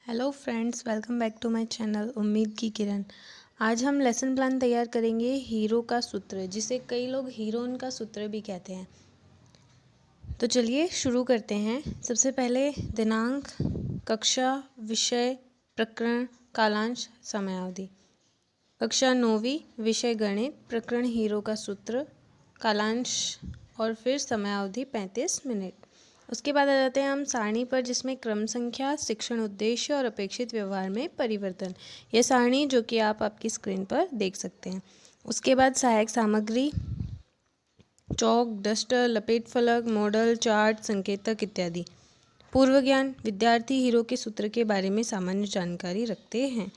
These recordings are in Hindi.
Hello friends, welcome back to my channel Ummeed Ki किरण। आज हम लेसन प्लान तैयार करेंगे हीरो का सूत्र, जिसे कई लोग हीरोइन का सूत्र भी कहते हैं। तो चलिए शुरू करते हैं। सबसे पहले दिनांक, कक्षा, विषय, प्रकरण, कालांश, समयावधि। कक्षा 9वीं, विषय गणित, प्रकरण हीरो का सूत्र, कालांश और फिर समयावधि 35 मिनट। उसके बाद आ जाते हैं हम सारणी पर, जिसमें क्रम संख्या, शिक्षण उद्देश्य और अपेक्षित व्यवहार में परिवर्तन। यह सारणी जो कि आप आपकी स्क्रीन पर देख सकते हैं। उसके बाद सहायक सामग्री, चौक, डस्टर, लपेट फलक, मॉडल, चार्ट, संकेतक इत्यादि। पूर्व ज्ञान, विद्यार्थी हीरो के सूत्र के बारे में सामान्य जानकारी रखते हैं।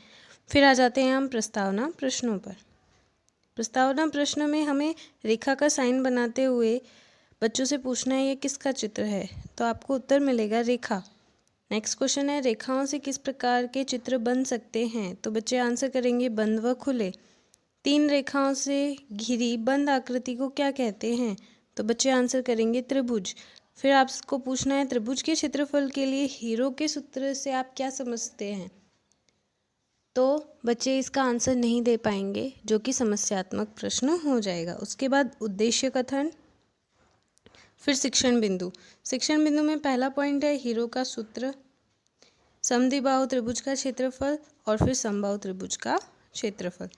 फिर आ जाते हैं हम प्रस्तावना प्रश्नों पर। प्रस्तावना प्रश्न में हमें रेखा का साइन बनाते हुए बच्चों से पूछना है ये किसका चित्र है, तो आपको उत्तर मिलेगा रेखा। नेक्स्ट क्वेश्चन है रेखाओं से किस प्रकार के चित्र बन सकते हैं, तो बच्चे आंसर करेंगे बंद व खुले। 3 रेखाओं से घिरी बंद आकृति को क्या कहते हैं, तो बच्चे आंसर करेंगे त्रिभुज। फिर आपको पूछना है त्रिभुज के क्षेत्रफल के लिए हीरो के सूत्र से आप क्या समझते हैं, तो बच्चे इसका आंसर नहीं दे पाएंगे, जो कि समस्यात्मक प्रश्न हो जाएगा। उसके बाद उद्देश्य कथन, फिर शिक्षण बिंदु। शिक्षण बिंदु में पहला पॉइंट है हीरो का सूत्र, समद्विबाहु त्रिभुज का क्षेत्रफल और फिर समबाहु त्रिभुज का क्षेत्रफल।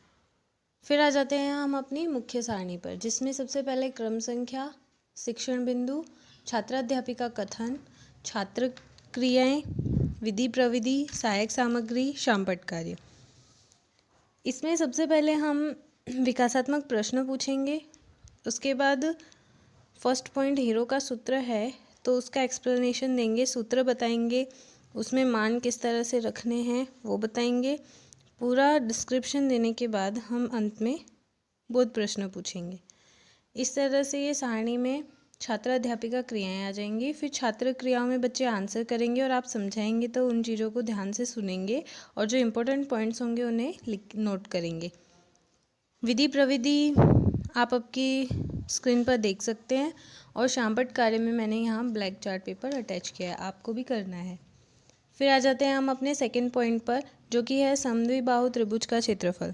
फिर आ जाते हैं हम अपनी मुख्य सारणी पर, जिसमें सबसे पहले क्रम संख्या, शिक्षण बिंदु, छात्राध्यापिका कथन, छात्र क्रियाएं, विधि प्रविधि, सहायक सामग्री, शामपट्ट कार्य। इसमें सबसे पहले हम विकासात्मक प्रश्न पूछेंगे। उसके बाद फर्स्ट पॉइंट हीरो का सूत्र है, तो उसका एक्सप्लेनेशन देंगे, सूत्र बताएंगे, उसमें मान किस तरह से रखने हैं वो बताएंगे। पूरा डिस्क्रिप्शन देने के बाद हम अंत में बोध प्रश्न पूछेंगे। इस तरह से ये सारणी में छात्र अध्यापिका क्रियाएं आ जाएंगी। फिर छात्र क्रियाओं में बच्चे आंसर करेंगे और आप समझाएंगे, तो उन चीज़ों को ध्यान से सुनेंगे और जो इम्पोर्टेंट पॉइंट्स होंगे उन्हें नोट करेंगे। विधि प्रविधि आप आपकी स्क्रीन पर देख सकते हैं और शामपट्ट कार्य में मैंने यहाँ ब्लैक चार्ट पेपर अटैच किया है, आपको भी करना है। फिर आ जाते हैं हम अपने सेकंड पॉइंट पर, जो कि है समद्विबाहु त्रिभुज का क्षेत्रफल,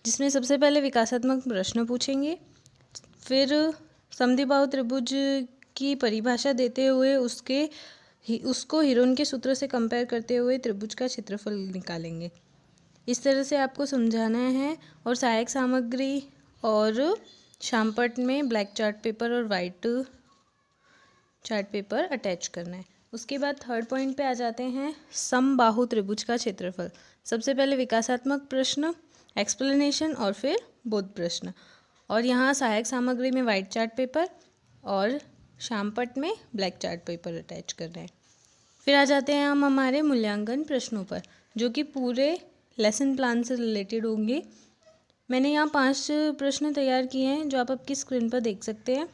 जिसमें सबसे पहले विकासात्मक प्रश्न पूछेंगे। फिर समद्विबाहु त्रिभुज की परिभाषा देते हुए उसको हीरोइन के सूत्र से कंपेयर करते हुए त्रिभुज का क्षेत्रफल निकालेंगे। इस तरह से आपको समझाना है और सहायक सामग्री और शामपट्ट में ब्लैक चार्ट पेपर और वाइट चार्ट पेपर अटैच करना है। उसके बाद थर्ड पॉइंट पे आ जाते हैं समबाहु त्रिभुज का क्षेत्रफल। सबसे पहले विकासात्मक प्रश्न, एक्सप्लेनेशन और फिर बोध प्रश्न, और यहाँ सहायक सामग्री में वाइट चार्ट पेपर और शामपट्ट में ब्लैक चार्ट पेपर अटैच करना है। फिर आ जाते हैं हम हमारे मूल्यांकन प्रश्नों पर, जो कि पूरे लेसन प्लान से रिलेटेड होंगे। मैंने यहाँ 5 प्रश्न तैयार किए हैं, जो आप आपकी स्क्रीन पर देख सकते हैं।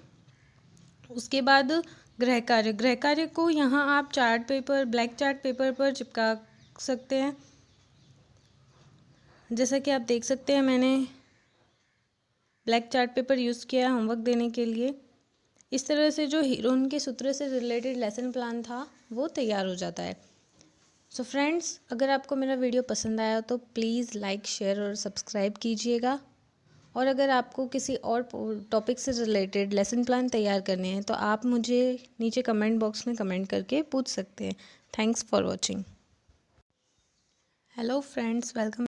उसके बाद गृह कार्य को यहाँ आप chart paper, black chart paper पर चिपका सकते हैं। जैसा कि आप देख सकते हैं मैंने ब्लैक चार्ट पेपर यूज़ किया है होमवर्क देने के लिए। इस तरह से जो हीरोइन के सूत्र से रिलेटेड लेसन प्लान था वो तैयार हो जाता है। सो फ्रेंड्स, अगर आपको मेरा वीडियो पसंद आया तो प्लीज़ लाइक, शेयर और सब्सक्राइब कीजिएगा। और अगर आपको किसी और टॉपिक से रिलेटेड लेसन प्लान तैयार करने हैं तो आप मुझे नीचे कमेंट बॉक्स में कमेंट करके पूछ सकते हैं। Thanks for watching. Hello friends, welcome